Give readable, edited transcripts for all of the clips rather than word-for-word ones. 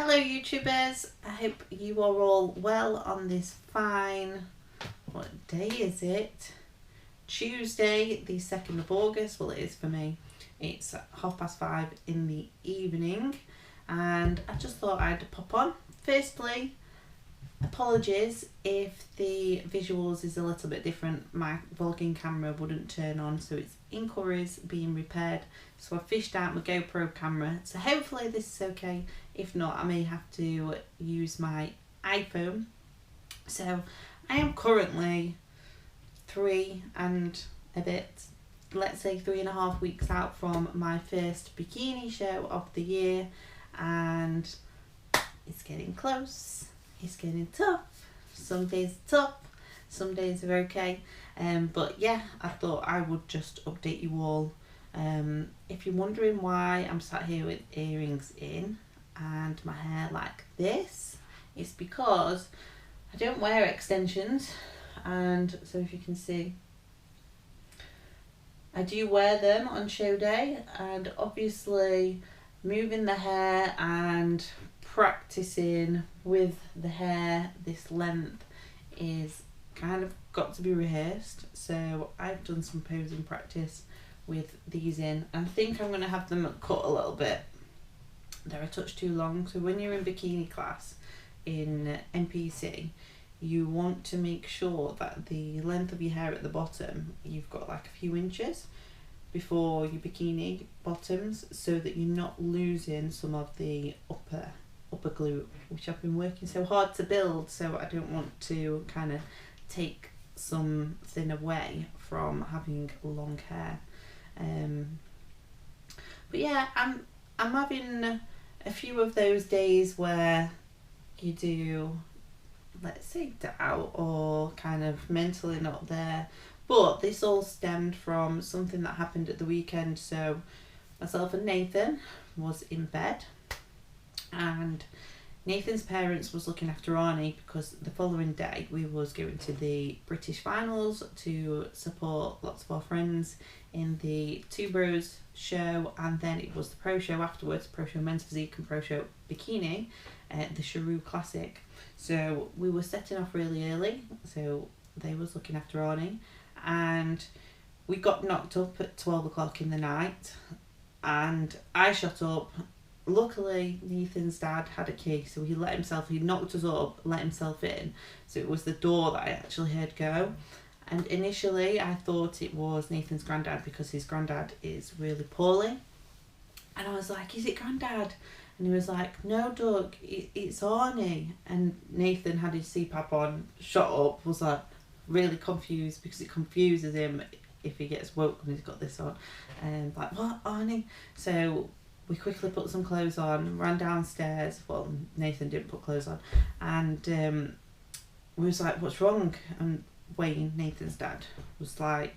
Hello YouTubers, I hope you are all well on this fine, what day is it? Tuesday the 2nd of August, well it is for me. It's 5:30 in the evening and I just thought I'd pop on. Firstly, apologies if the visuals is a little bit different. My vlogging camera wouldn't turn on, so it's inquiries being repaired, so I fished out my GoPro camera, so hopefully this is okay. If not, I may have to use my iPhone. So I am currently 3.5 weeks out from my first bikini show of the year, and it's getting close. It's getting tough. Some days are tough, some days are okay. But yeah, I thought I would just update you all. If you're wondering why I'm sat here with earrings in and my hair like this, it's because I don't wear extensions, and so if you can see, I do wear them on show day, and obviously moving the hair and practicing with the hair this length is kind of got to be rehearsed. So I've done some posing practice with these in, and I think I'm going to have them cut a little bit. They're a touch too long. So when you're in bikini class in NPC, you want to make sure that the length of your hair at the bottom, you've got like a few inches before your bikini bottoms, so that you're not losing some of the upper glute, which I've been working so hard to build. So I don't want to kind of take something away from having long hair. But yeah, I'm having a few of those days where you do, let's say, doubt or kind of mentally not there. But this all stemmed from something that happened at the weekend. So myself and Nathan was in bed, and Nathan's parents was looking after Arnie because the following day we was going to the British finals to support lots of our friends in the Two Bros show, and then it was the pro show afterwards, pro show men's physique and pro show bikini, the Sharu Classic. So we were setting off really early, so they was looking after Arnie, and we got knocked up at 12 o'clock in the night, and I shot up. Luckily, Nathan's dad had a key, so he knocked us up, let himself in. So it was the door that I actually heard go. And initially, I thought it was Nathan's granddad because his granddad is really poorly. And I was like, "Is it granddad?" And he was like, "No, Doug, it's Arnie." And Nathan had his CPAP on, shot up, was like really confused because it confuses him if he gets woke when he's got this on. And like, "What, Arnie?" So we quickly put some clothes on, ran downstairs. Well, Nathan didn't put clothes on. And we was like, "What's wrong?" And Wayne, Nathan's dad, was like,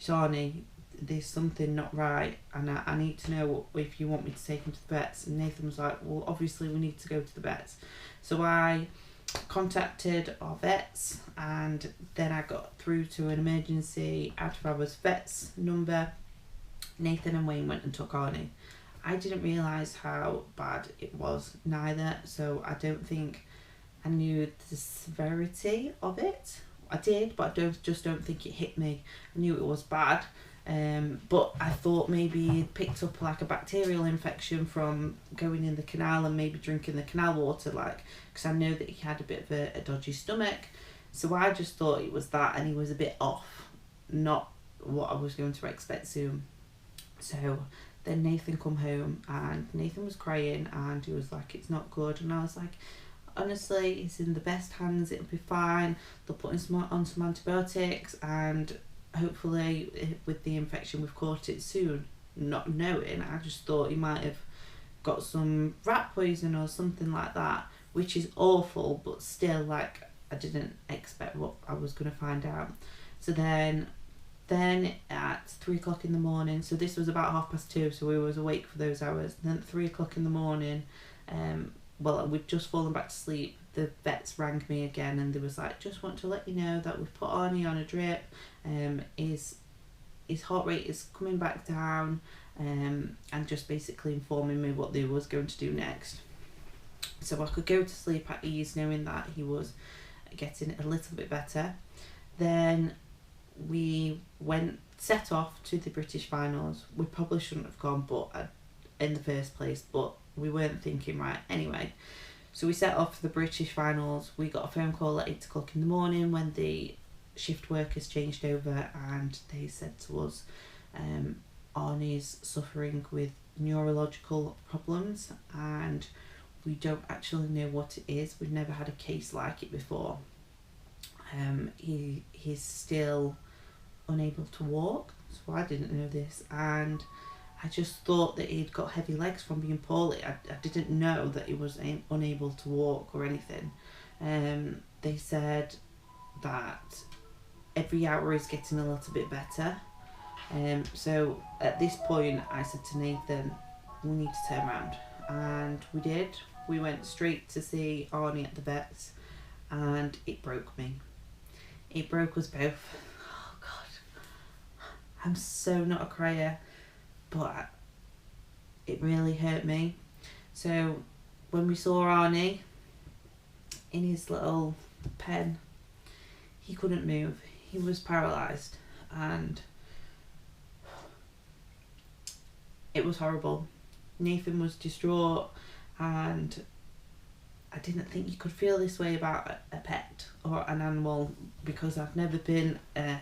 "Arnie, there's something not right, and I need to know if you want me to take him to the vets." And Nathan was like, "Well, obviously we need to go to the vets." So I contacted our vets, and then I got through to an emergency out of hours vets number. Nathan and Wayne went and took Arnie. I didn't realise how bad it was neither, so I don't think I knew the severity of it. I did, but I just don't think it hit me. I knew it was bad, but I thought maybe he'd picked up like a bacterial infection from going in the canal and maybe drinking the canal water, like, because I know that he had a bit of a dodgy stomach. So I just thought it was that, and he was a bit off, not what I was going to expect soon. So then Nathan come home, and Nathan was crying, and he was like, "It's not good." And I was like, "Honestly, it's in the best hands, it'll be fine. They'll put him on some antibiotics, and hopefully with the infection we've caught it soon." Not knowing, I just thought he might have got some rat poison or something like that, which is awful, but still, like, I didn't expect what I was going to find out. So then at 3 o'clock in the morning, so this was about 2:30, so we was awake for those hours. And then at 3 o'clock in the morning, well, we'd just fallen back to sleep, the vets rang me again, and they was like, "Just want to let you know that we've put Arnie on a drip, his heart rate is coming back down, and just basically informing me what they was going to do next." So I could go to sleep at ease knowing that he was getting a little bit better. Then we set off to the British finals. We probably shouldn't have gone in the first place, but we weren't thinking right anyway. So we set off for the British finals. We got a phone call at 8 o'clock in the morning when the shift workers changed over, and they said to us, Arnie's suffering with neurological problems and we don't actually know what it is. We've never had a case like it before. He's still unable to walk, so I didn't know this, and I just thought that he'd got heavy legs from being poorly. I didn't know that he was unable to walk or anything. They said that every hour he's getting a little bit better. So at this point I said to Nathan, we need to turn around, and we did. We went straight to see Arnie at the vets, and it broke me. It broke us both. Oh God, I'm so not a crier, but it really hurt me. So when we saw Arnie in his little pen, he couldn't move. He was paralysed, and it was horrible. Nathan was distraught, and I didn't think you could feel this way about a pet or an animal, because I've never been a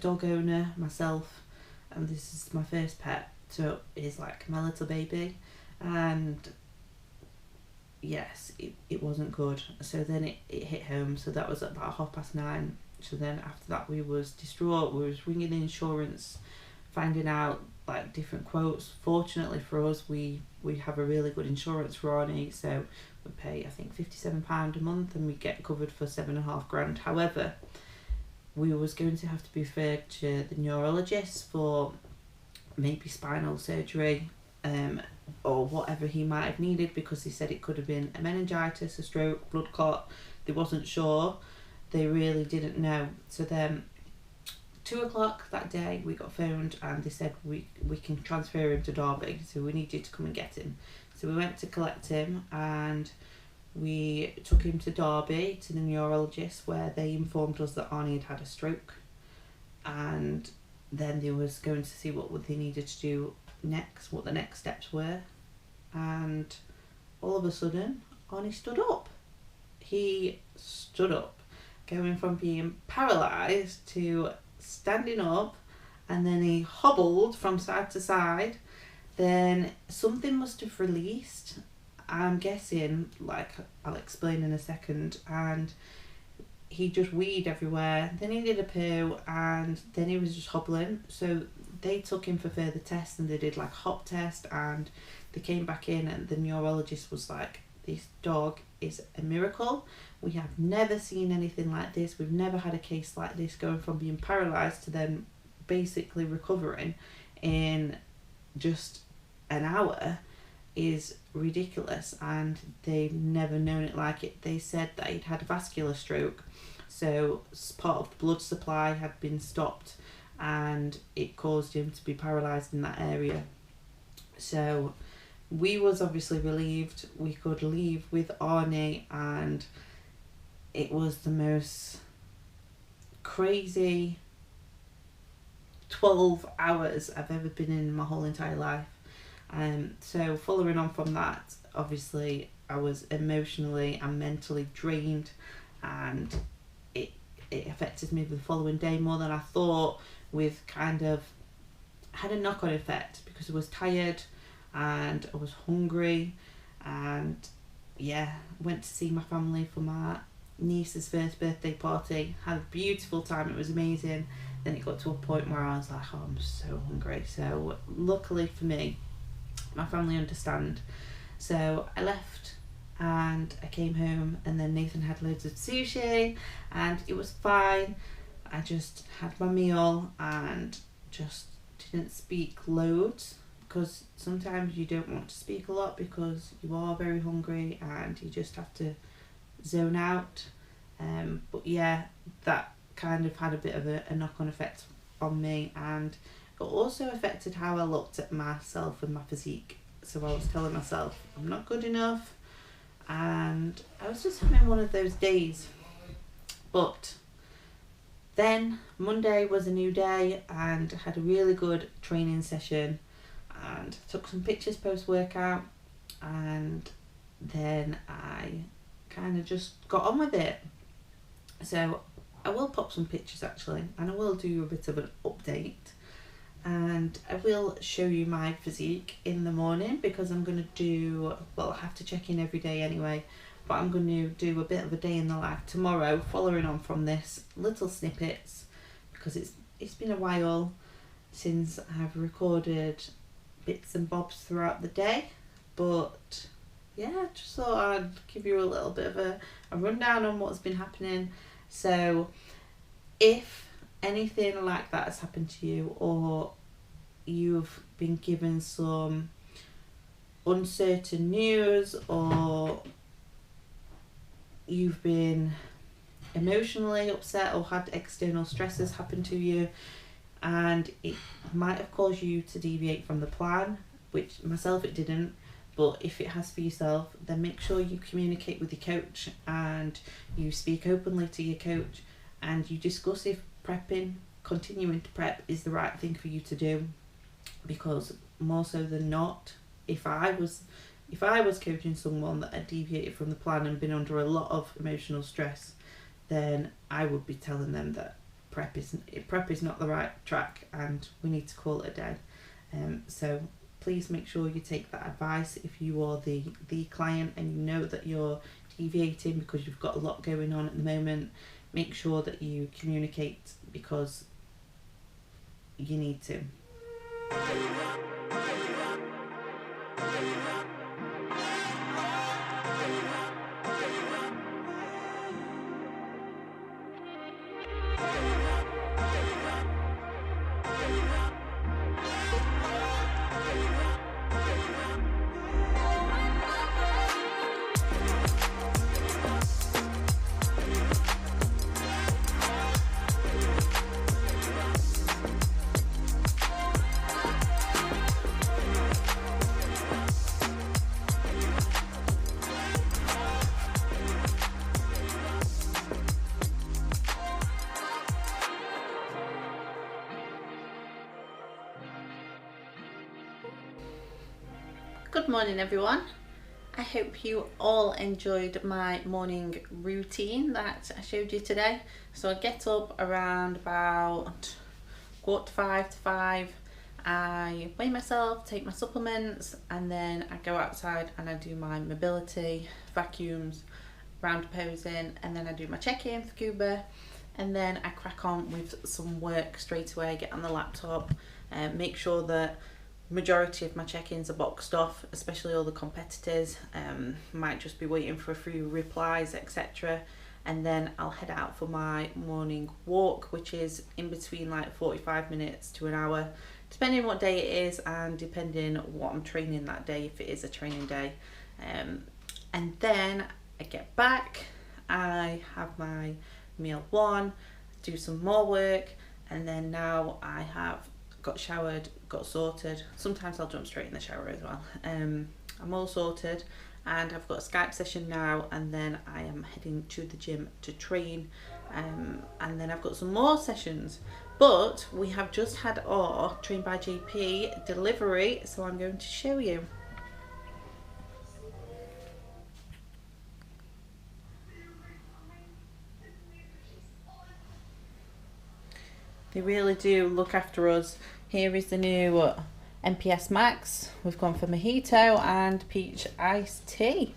dog owner myself, and this is my first pet, so he's like my little baby. And yes, it wasn't good. So then it hit home. So that was at about 9:30. So then after that we was distraught. We was ringing insurance, finding out like different quotes. Fortunately for us, we have a really good insurance for Arnie, so we pay I think £57 a month and we get covered for £7,500. However, we was going to have to be referred to the neurologist for maybe spinal surgery, or whatever he might have needed, because he said it could have been a meningitis, a stroke, blood clot. They wasn't sure. They really didn't know. So then 2 o'clock that day we got phoned and they said we can transfer him to Derby, so we need you to come and get him. So we went to collect him and we took him to Derby to the neurologist, where they informed us that Arnie had had a stroke, and then they was going to see what they needed to do next, what the next steps were. And all of a sudden Arnie stood up. He stood up, going from being paralysed to standing up, and then he hobbled from side to side. Then something must have released, I'm guessing, like I'll explain in a second, and he just weed everywhere. Then he did a poo, and then he was just hobbling. So they took him for further tests, and they did like a hop test, and they came back in and the neurologist was like, this dog is a miracle. We have never seen anything like this. We've never had a case like this, going from being paralysed to then basically recovering in just an hour is ridiculous, and they've never known it like it. They said that he'd had a vascular stroke, so part of the blood supply had been stopped and it caused him to be paralysed in that area. So we was obviously relieved we could leave with Arnie, and it was the most crazy 12 hours I've ever been in my whole entire life. So following on from that, obviously I was emotionally and mentally drained, and it affected me the following day more than I thought, with kind of had a knock-on effect, because I was tired and I was hungry, and yeah, went to see my family for my niece's first birthday party, had a beautiful time, it was amazing. Then it got to a point where I was like, oh, I'm so hungry. So luckily for me, my family understand. So I left and I came home, and then Nathan had loads of sushi and it was fine. I just had my meal and just didn't speak loads, because sometimes you don't want to speak a lot because you are very hungry and you just have to zone out. But yeah, that kind of had a bit of a knock-on effect on me, and it also affected how I looked at myself and my physique. So I was telling myself, I'm not good enough, and I was just having one of those days. But then Monday was a new day and had a really good training session, and took some pictures post workout, and then I kind of just got on with it. So I will pop some pictures actually, and I will do a bit of an update, and I will show you my physique in the morning, because I'm going to do, well, I have to check in every day anyway, but I'm going to do a bit of a day in the life tomorrow, following on from this, little snippets, because it's been a while since I've recorded bits and bobs throughout the day. But yeah, just thought I'd give you a little bit of a rundown on what's been happening. So if anything like that has happened to you, or you've been given some uncertain news, or you've been emotionally upset or had external stresses happen to you, and it might have caused you to deviate from the plan, which myself it didn't, but if it has for yourself, then make sure you communicate with your coach, and you speak openly to your coach, and you discuss if continuing to prep is the right thing for you to do. Because more so than not, if I was coaching someone that had deviated from the plan and been under a lot of emotional stress, then I would be telling them that prep is not the right track and we need to call it a day. So please make sure you take that advice if you are the client and you know that you're deviating because you've got a lot going on at the moment. Make sure that you communicate, because you need to. Good morning everyone. I hope you all enjoyed my morning routine that I showed you today. So I get up around about 4:45 to 5. I weigh myself, take my supplements, and then I go outside and I do my mobility, vacuums, round posing, and then I do my check-in for Cuba, and then I crack on with some work straight away, get on the laptop, and make sure that majority of my check-ins are boxed off, especially all the competitors. Might just be waiting for a few replies, etc. And then I'll head out for my morning walk, which is in between like 45 minutes to an hour, depending what day it is and depending what I'm training that day, if it is a training day. And then I get back, I have my meal one, do some more work, and then now I have got showered, got sorted. Sometimes I'll jump straight in the shower as well. I'm all sorted and I've got a Skype session now, and then I am heading to the gym to train, and then I've got some more sessions. But we have just had our Train by JP delivery, so I'm going to show you. They really do look after us. Here is the new MPS Max. We've gone for mojito and peach iced tea.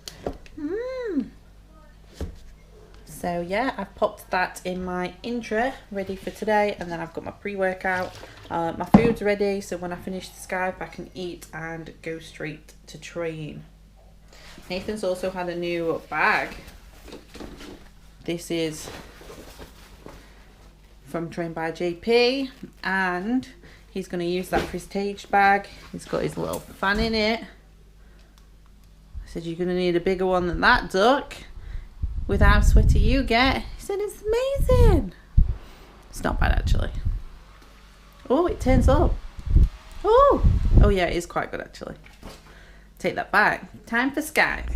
So yeah, I've popped that in my Intra, ready for today, and then I've got my pre-workout. My food's ready, so when I finish the Skype I can eat and go straight to train. Nathan's also had a new bag. This is from Train by JP, and he's going to use that for his stage bag. He's got his little fan in it. I said, you're going to need a bigger one than that, duck, with how sweaty you get. He said, it's amazing. It's not bad actually. Oh, it turns up. Oh yeah, it is quite good actually. Take that back. Time for Skype.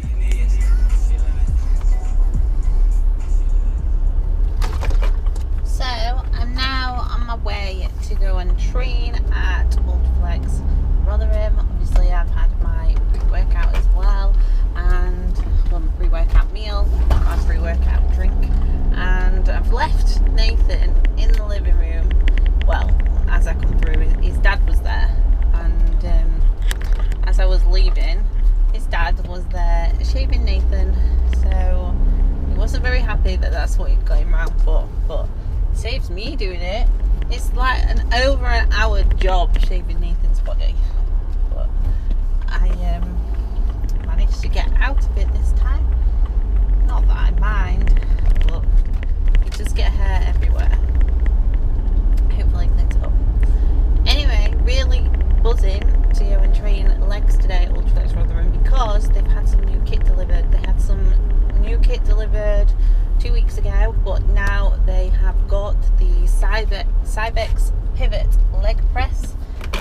happy that that's what you're going round for, but it saves me doing it. It's like over an hour job shaving Nathan's body, but I managed to get out of it this time. Not that I mind, but you just get hair everywhere. Hopefully it cleans up. Anyway, really buzzing to go and train legs today at Ultraflex Rotherham because they've had some new kit delivered. They had some new kit delivered 2 weeks ago, but now they have got the Cybex Pivot leg press,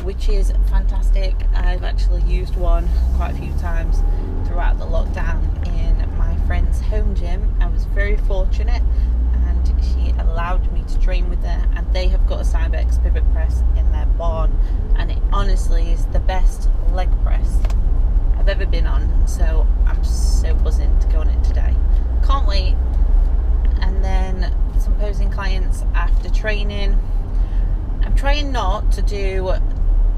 which is fantastic. I've actually used one quite a few times throughout the lockdown in my friend's home gym. I was very fortunate and she allowed me to train with her, and they have got a Cybex Pivot press in their barn, and it honestly is the best leg press I've ever been on, so I'm so buzzing to go on it today. Can't wait. And then some posing clients after training. I'm trying not to do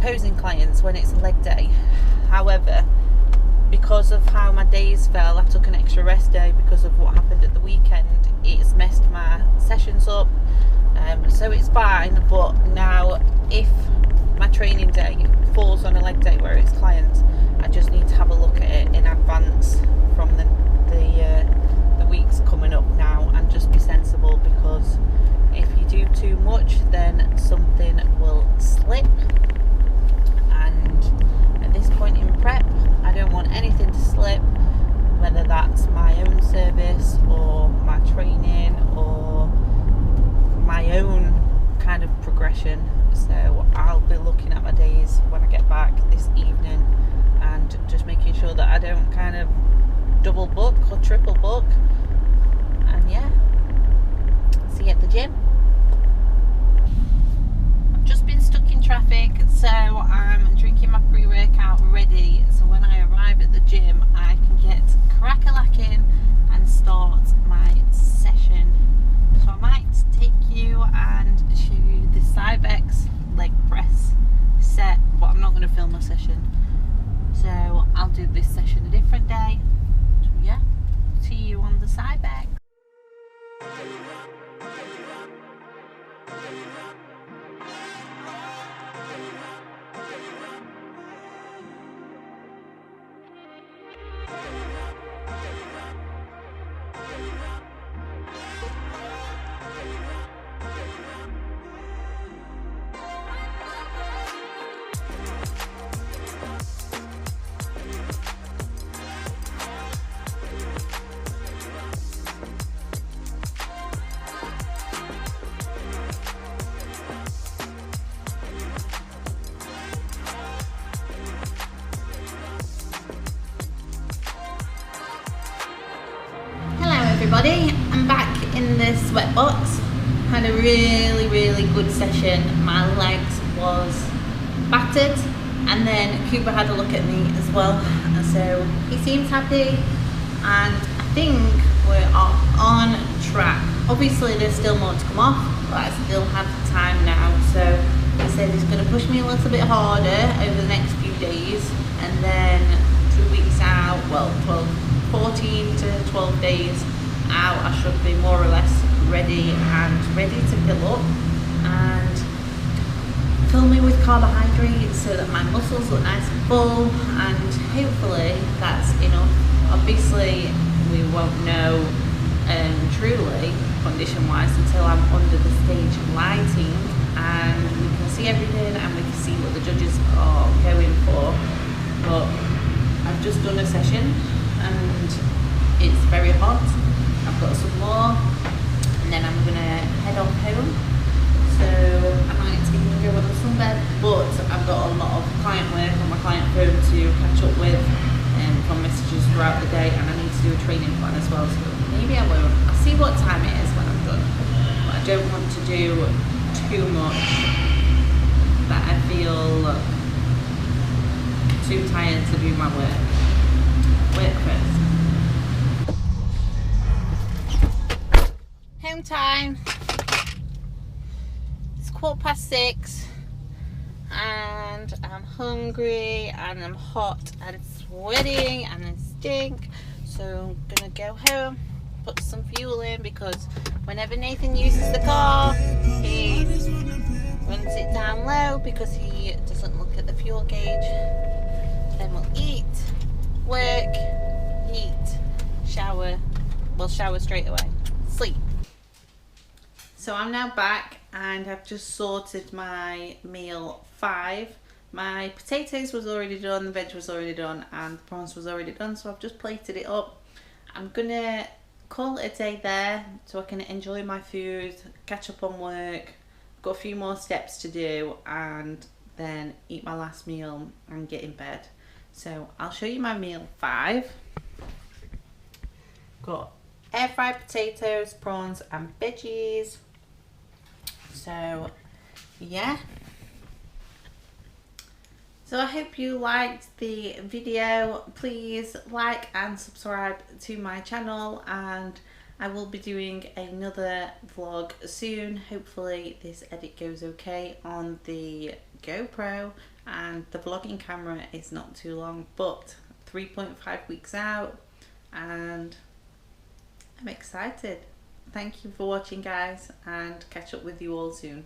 posing clients when it's a leg day. However, because of how my days fell, I took an extra rest day because of what happened at the weekend. It's messed my sessions up, so it's fine. But now if my training day falls on a leg day where it's clients, I just need to have a look at it in advance from the weeks coming up now, and just be sensible, because if you do too much then something will slip, and at this point in prep I don't want anything to slip, whether that's my own service or my training or my own kind of progression. So I'll be looking at my days when I get back this evening and just making sure that I don't kind of double book or triple book. And yeah, see you at the gym. I've just been stuck in traffic, so I'm drinking my pre-workout ready, so when I arrive at the gym I can get crack-a-lacking and start my session. So I might take you and show you the Cybex leg press set, but I'm not going to film my session, so I'll do this session a different day. So yeah, see you on the Cybex. Everybody, I'm back in the sweatbox. Had a really good session. My legs was battered, and then Cooper had a look at me as well, so he seems happy, and I think we're on track. Obviously there's still more to come off, but I still have time now, so he said he's going to push me a little bit harder over the next few days, and then 2 weeks out, well 14 to 12 days out, I should be more or less ready to fill up and fill me with carbohydrates so that my muscles look nice and full, and hopefully that's enough. Obviously we won't know truly condition wise until I'm under the stage lighting and we can see everything and we can see what the judges are going for. But I've just done a session and it's very hot. I've got some more, and then I'm going to head off home, so I might even go on a sunbed, but I've got a lot of client work on my client phone to catch up with from messages throughout the day, and I need to do a training plan as well, so maybe I won't. I'll see what time it is when I'm done, but I don't want to do too much that I feel too tired to do my work. Work first. Home time. It's 6:15 and I'm hungry and I'm hot and sweating and I stink, so I'm gonna go home, put some fuel in, because whenever Nathan uses the car, he runs it down low because he doesn't look at the fuel gauge. Then we'll eat, work, eat, shower. We'll shower straight away, sleep. So I'm now back and I've just sorted my meal 5. My potatoes was already done, the veg was already done, and the prawns was already done, so I've just plated it up. I'm gonna call it a day there so I can enjoy my food, catch up on work, got a few more steps to do, and then eat my last meal and get in bed. So I'll show you my meal 5. Got air fried potatoes, prawns and veggies. So yeah. So I hope you liked the video. Please like and subscribe to my channel, and I will be doing another vlog soon. Hopefully this edit goes okay on the GoPro, and the vlogging camera is not too long, but 3.5 weeks out and I'm excited. Thank you for watching, guys, and catch up with you all soon.